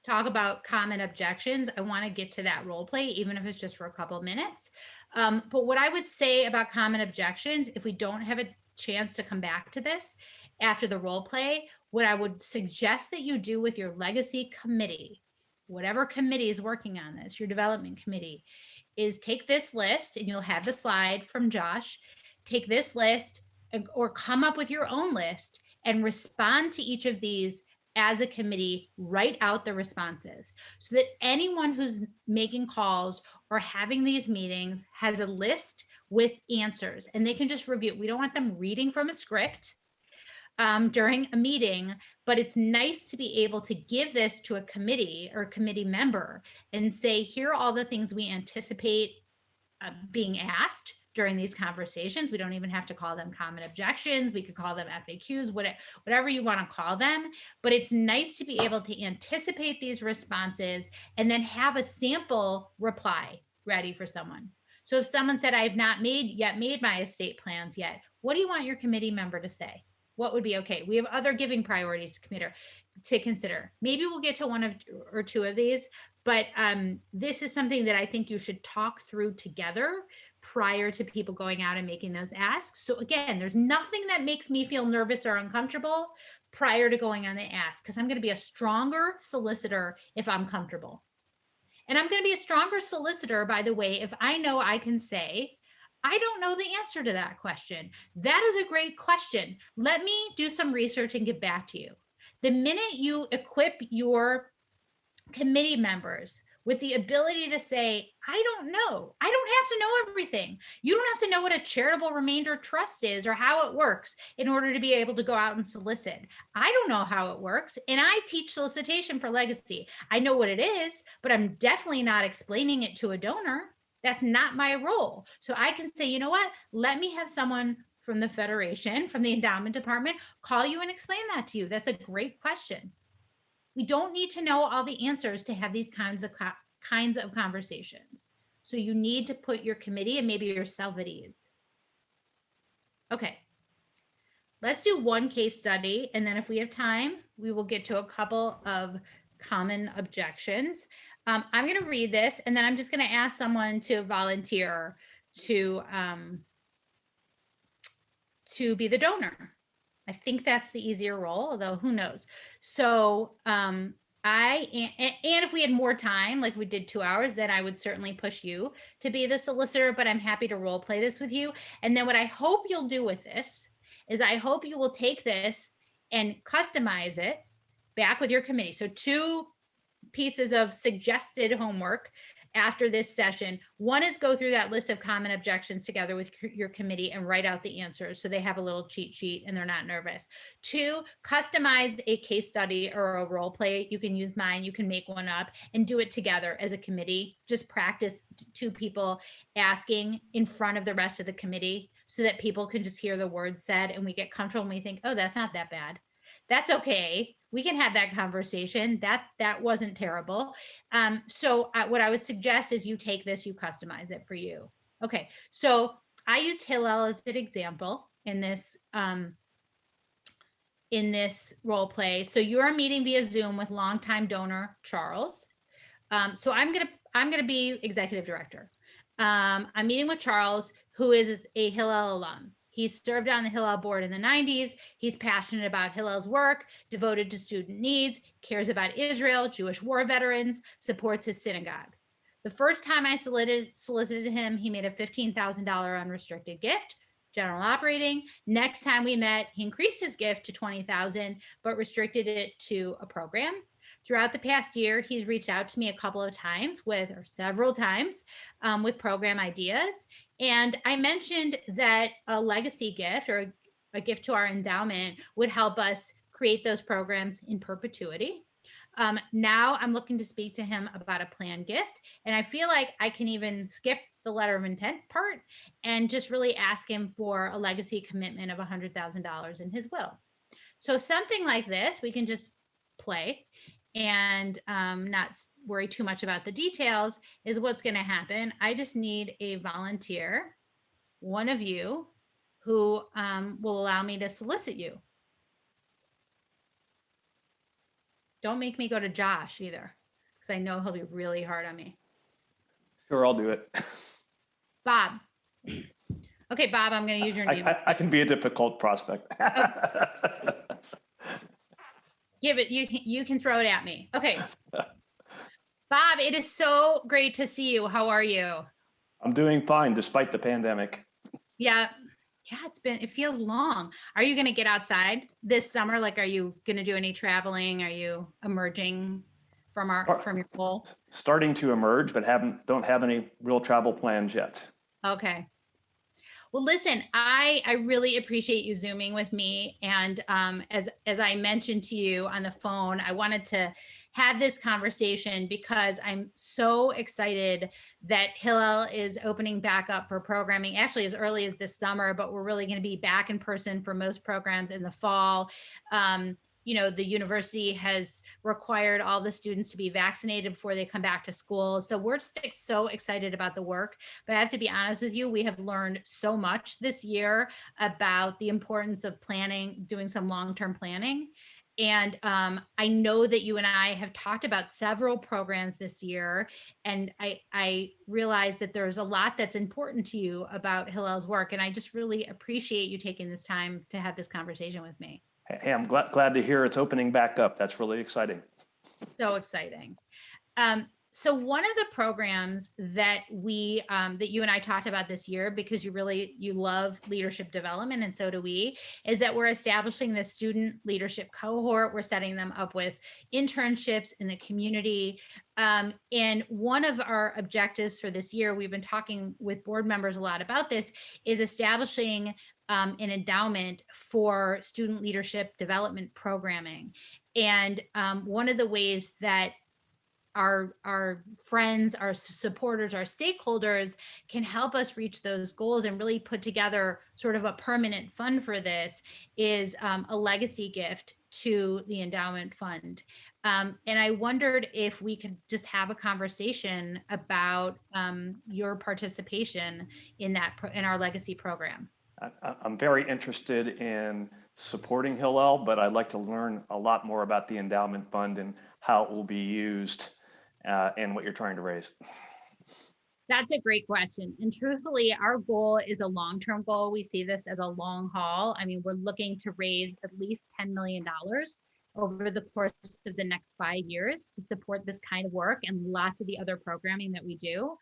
talk about common objections, I want to get to that role play, even if it's just for a couple of minutes. But what I would say about common objections, if we don't have a chance to come back to this after the role play, what I would suggest that you do with your legacy committee, whatever committee is working on this, your development committee, is take this list, and you'll have the slide from Josh. Take this list or come up with your own list and respond to each of these as a committee. Write out the responses so that anyone who's making calls or having these meetings has a list with answers, and they can just review. We don't want them reading from a script during a meeting, but it's nice to be able to give this to a committee or a committee member and say, here are all the things we anticipate being asked during these conversations. We don't even have to call them common objections. We could call them FAQs, whatever you want to call them. But it's nice to be able to anticipate these responses and then have a sample reply ready for someone. So if someone said, I have not made my estate plans yet, what do you want your committee member to say? What would be okay? We have other giving priorities to consider. Maybe we'll get to one or two of these, but this is something that I think you should talk through together prior to people going out and making those asks. So again, there's nothing that makes me feel nervous or uncomfortable prior to going on the ask, because I'm going to be a stronger solicitor if I'm comfortable. And I'm going to be a stronger solicitor, by the way, if I know I can say, I don't know the answer to that question. That is a great question. Let me do some research and get back to you. The minute you equip your committee members with the ability to say, I don't know. I don't have to know everything. You don't have to know what a charitable remainder trust is or how it works in order to be able to go out and solicit. I don't know how it works. And I teach solicitation for legacy. I know what it is, but I'm definitely not explaining it to a donor. That's not my role. So I can say, you know what? Let me have someone from the Federation, from the endowment department, call you and explain that to you. That's a great question. We don't need to know all the answers to have these kinds of conversations. So you need to put your committee and maybe yourself at ease. Okay. Let's do one case study. And then if we have time, we will get to a couple of common objections. I'm going to read this, and then I'm just going to ask someone to volunteer to be the donor. I think that's the easier role, although who knows. So and if we had more time, like we did 2 hours, then I would certainly push you to be the solicitor, but I'm happy to role play this with you. And then what I hope you'll do with this is I hope you will take this and customize it back with your committee. So 2 pieces of suggested homework after this session. One is go through that list of common objections together with your committee and write out the answers so they have a little cheat sheet and they're not nervous. 2, customize a case study or a role play. You can use mine, you can make one up and do it together as a committee. Just practice 2 people asking in front of the rest of the committee so that people can just hear the words said and we get comfortable and we think, oh, that's not that bad. That's okay. We can have that conversation. That wasn't terrible. So what I would suggest is you take this, you customize it for you. Okay. So I used Hillel as an example in this role play. So you're meeting via Zoom with longtime donor Charles. So I'm gonna be executive director. I'm meeting with Charles, who is a Hillel alum. He served on the Hillel board in the 90s. He's passionate about Hillel's work, devoted to student needs, cares about Israel, Jewish war veterans, supports his synagogue. The first time I solicited him, he made a $15,000 unrestricted gift, general operating. Next time we met, he increased his gift to $20,000, but restricted it to a program. Throughout the past year, he's reached out to me several times with program ideas. And I mentioned that a legacy gift or a gift to our endowment would help us create those programs in perpetuity. Now I'm looking to speak to him about a planned gift. And I feel like I can even skip the letter of intent part and just really ask him for a legacy commitment of $100,000 in his will. So something like this, we can just play and not worry too much about the details is what's going to happen. I just need a volunteer, one of you, who will allow me to solicit you. Don't make me go to Josh either, because I know he'll be really hard on me. Sure, I'll do it. Bob. Okay, Bob, I'm going to use your name. I can be a difficult prospect. Oh. Give it. You can throw it at me. Okay. Bob, it is so great to see you. How are you? I'm doing fine despite the pandemic. Yeah. Yeah, it feels long. Are you going to get outside this summer? Like, are you going to do any traveling? Are you emerging from your goal? Starting to emerge, but don't have any real travel plans yet. Okay. Well, listen, I really appreciate you Zooming with me. And as I mentioned to you on the phone, I wanted to have this conversation because I'm so excited that Hillel is opening back up for programming, actually as early as this summer, but we're really going to be back in person for most programs in the fall. The university has required all the students to be vaccinated before they come back to school. So we're just so excited about the work. But I have to be honest with you, we have learned so much this year about the importance of planning, doing some long-term planning. And I know that you and I have talked about several programs this year, and I realize that there's a lot that's important to you about Hillel's work. And I just really appreciate you taking this time to have this conversation with me. Hey, I'm glad to hear it's opening back up. That's really exciting. So exciting. So one of the programs that that you and I talked about this year, because you love leadership development, and so do we, is that we're establishing the student leadership cohort. We're setting them up with internships in the community. And one of our objectives for this year, we've been talking with board members a lot about this, is establishing an endowment for student leadership development programming. And one of the ways that our friends, our supporters, our stakeholders can help us reach those goals and really put together sort of a permanent fund for this is a legacy gift to the endowment fund. And I wondered if we could just have a conversation about your participation in our legacy program. I'm very interested in supporting Hillel, but I'd like to learn a lot more about the endowment fund and how it will be used and what you're trying to raise. That's a great question. And truthfully, our goal is a long-term goal. We see this as a long haul. I mean, we're looking to raise at least $10 million over the course of the next 5 years to support this kind of work and lots of the other programming that we do.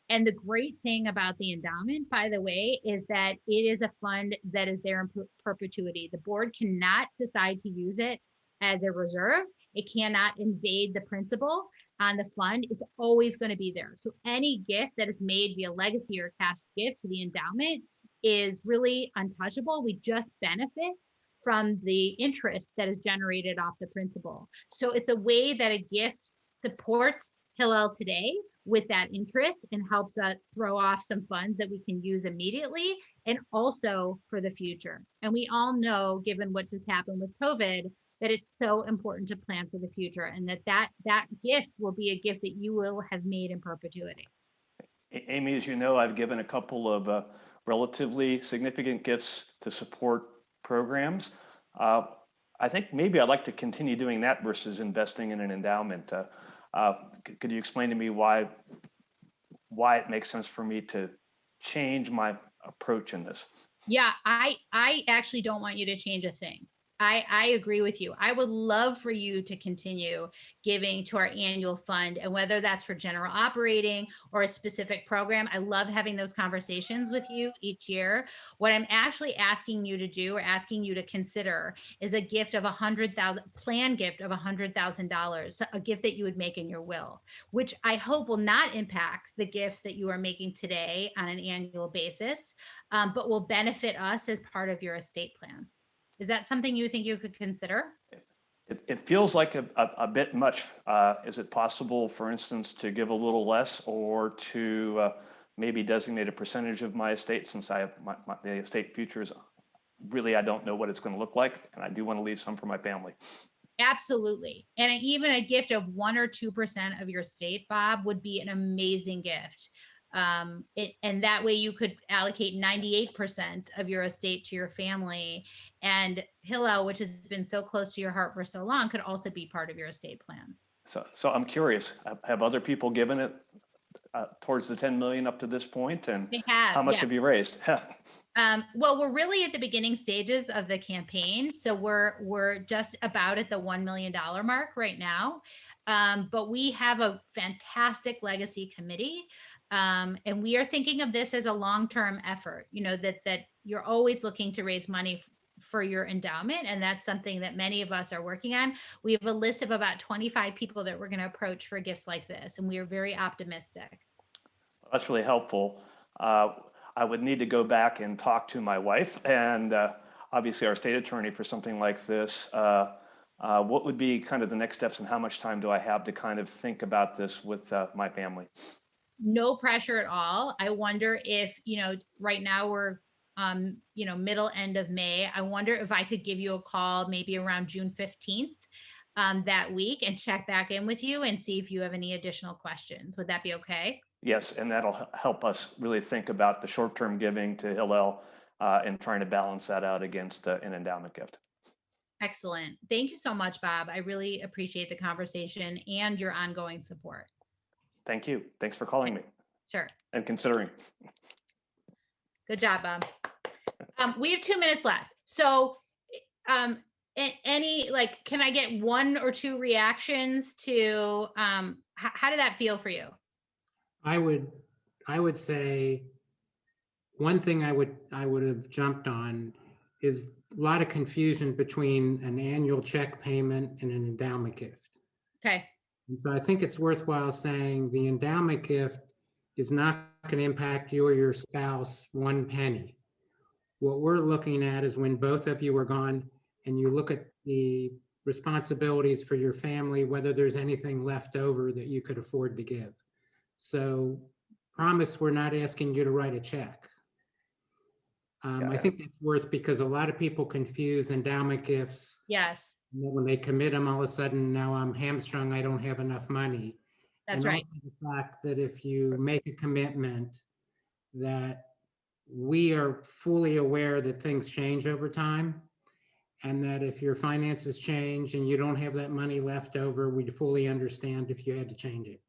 And the great thing about the endowment, by the way, is that it is a fund that is there in perpetuity. The board cannot decide to use it as a reserve. It cannot invade the principal on the fund. It's always going to be there. So any gift that is made via legacy or cash gift to the endowment is really untouchable. We just benefit from the interest that is generated off the principal. So it's a way that a gift supports Hillel today with that interest and helps us throw off some funds that we can use immediately and also for the future. And we all know, given what just happened with COVID, that it's so important to plan for the future, and that gift will be a gift that you will have made in perpetuity. Amy, as you know, I've given a couple of relatively significant gifts to support programs. I think maybe I'd like to continue doing that versus investing in an endowment. Could you explain to me why it makes sense for me to change my approach in this? Yeah, I actually don't want you to change a thing. I agree with you. I would love for you to continue giving to our annual fund, and whether that's for general operating or a specific program, I love having those conversations with you each year. What I'm actually asking you to do, or asking you to consider, is a gift of plan gift of $100,000, a gift that you would make in your will, which I hope will not impact the gifts that you are making today on an annual basis, but will benefit us as part of your estate plan. Is that something you think you could consider? It feels like a bit much. Is it possible, for instance, to give a little less, or to maybe designate a percentage of my estate, since I have the estate futures? Really, I don't know what it's going to look like, and I do want to leave some for my family. Absolutely. And even a gift of 1 or 2% of your estate, Bob, would be an amazing gift. And that way you could allocate 98% of your estate to your family, and Hillel, which has been so close to your heart for so long, could also be part of your estate plans. So I'm curious, have other people given it towards the 10 million up to this point? And they have, how much yeah. have you raised? Well, we're really at the beginning stages of the campaign. So we're just about at the $1 million mark right now. But we have a fantastic legacy committee. And we are thinking of this as a long-term effort, that you're always looking to raise money for your endowment. And that's something that many of us are working on. We have a list of about 25 people that we're going to approach for gifts like this. And we are very optimistic. That's really helpful. I would need to go back and talk to my wife and obviously our state attorney for something like this. What would be kind of the next steps and how much time do I have to kind of think about this with my family? No pressure at all. I wonder if, right now we're, middle end of May. I wonder if I could give you a call maybe around June 15th that week and check back in with you and see if you have any additional questions. Would that be okay? Yes, and that'll help us really think about the short-term giving to Hillel and trying to balance that out against an endowment gift. Excellent. Thank you so much, Bob. I really appreciate the conversation and your ongoing support. Thank you. Thanks for calling me. Sure. And considering. Good job, Bob. We have 2 minutes left. So can I get 1 or 2 reactions to, how did that feel for you? I would say one thing I would have jumped on is a lot of confusion between an annual check payment and an endowment gift. Okay. And so I think it's worthwhile saying the endowment gift is not going to impact you or your spouse 1 penny. What we're looking at is when both of you are gone and you look at the responsibilities for your family, whether there's anything left over that you could afford to give. So promise we're not asking you to write a check. I think that's worth because a lot of people confuse endowment gifts. Yes. When they commit them, all of a sudden, now I'm hamstrung, I don't have enough money. That's and right. Also the fact that if you make a commitment that we are fully aware that things change over time and that if your finances change and you don't have that money left over, we'd fully understand if you had to change it.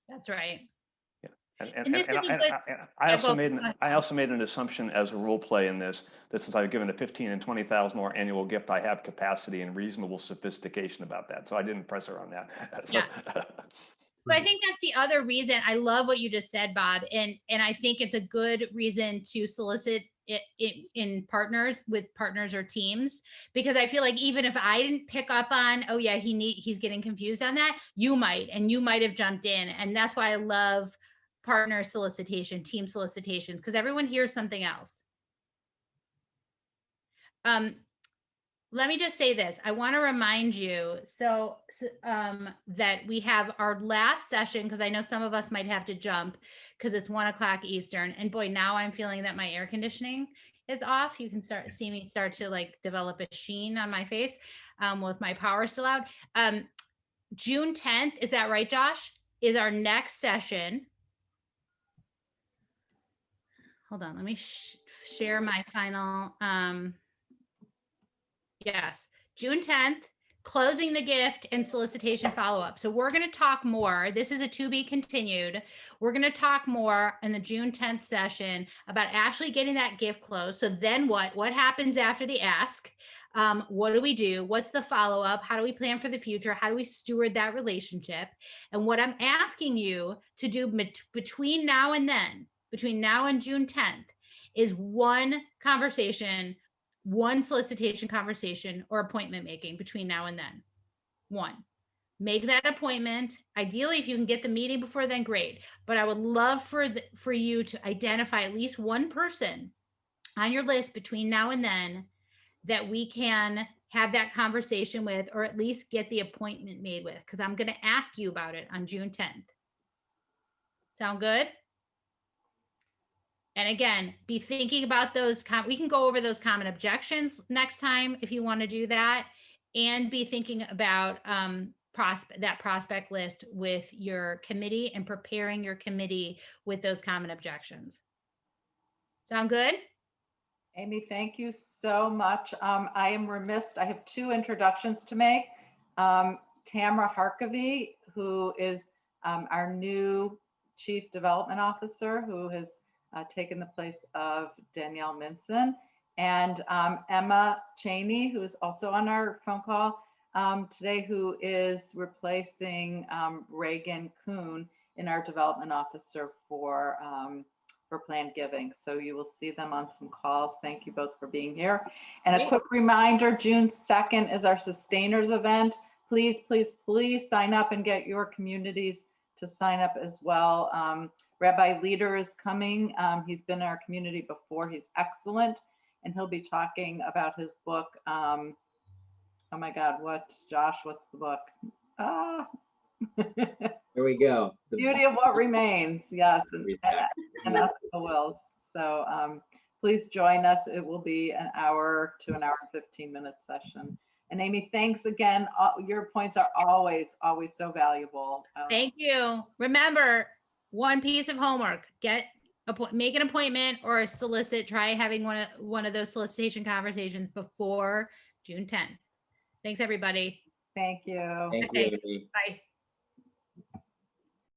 That's right. And I also made an assumption as a role play in this that since I've given a $15,000 and $20,000 annual gift, I have capacity and reasonable sophistication about that. So I didn't press her on that. So, yeah. But I think that's the other reason. I love what you just said, Bob, and I think it's a good reason to solicit it in partners or teams, because I feel like even if I didn't pick up on, oh yeah, he's getting confused on that, you might have jumped in, and that's why I love partner solicitation, team solicitations, because everyone hears something else. Let me just say this. I want to remind you that we have our last session, because I know some of us might have to jump because it's 1:00 Eastern. And boy, now I'm feeling that my air conditioning is off. You can see me start to like develop a sheen on my face with my power still out. June 10th, is that right, Josh? Is our next session. Hold on, let me share my final. Yes, June 10th, closing the gift and solicitation follow-up. So we're going to talk more. This is a to be continued. We're going to talk more in the June 10th session about actually getting that gift closed. So then what happens after the ask? What do we do? What's the follow-up? How do we plan for the future? How do we steward that relationship? And what I'm asking you to do between now and June 10th is one conversation, one solicitation conversation or appointment making between now and then. One, make that appointment. Ideally, if you can get the meeting before then, great. But I would love for you to identify at least one person on your list between now and then that we can have that conversation with, or at least get the appointment made with, because I'm going to ask you about it on June 10th. Sound good? And again, be thinking about those. We can go over those common objections next time if you want to do that, and be thinking about that prospect list with your committee and preparing your committee with those common objections. Sound good? Amy, thank you so much. I am remiss. I have 2 introductions to make. Tamara Harkavy, who is our new Chief Development Officer, who has taken the place of Danielle Minson. And Emma Cheney, who is also on our phone call today, who is replacing Reagan Kuhn in our development officer for planned giving. So you will see them on some calls. Thank you both for being here. And a quick reminder, June 2nd is our Sustainers event. Please, please, please sign up and get your communities to sign up as well. Rabbi Leader is coming. He's been in our community before. He's excellent. And he'll be talking about his book. Oh my God, Josh, what's the book? There we go. The Beauty of What Remains. Yes, and Ethical Wills. So please join us. It will be an hour to an hour and 15-minute session. And Amy, thanks again. Your points are always, always so valuable. Thank you. Remember, one piece of homework: make an appointment or solicit. Try having one of those solicitation conversations before June 10th. Thanks, everybody. Thank you. Thank Okay. you. Bye.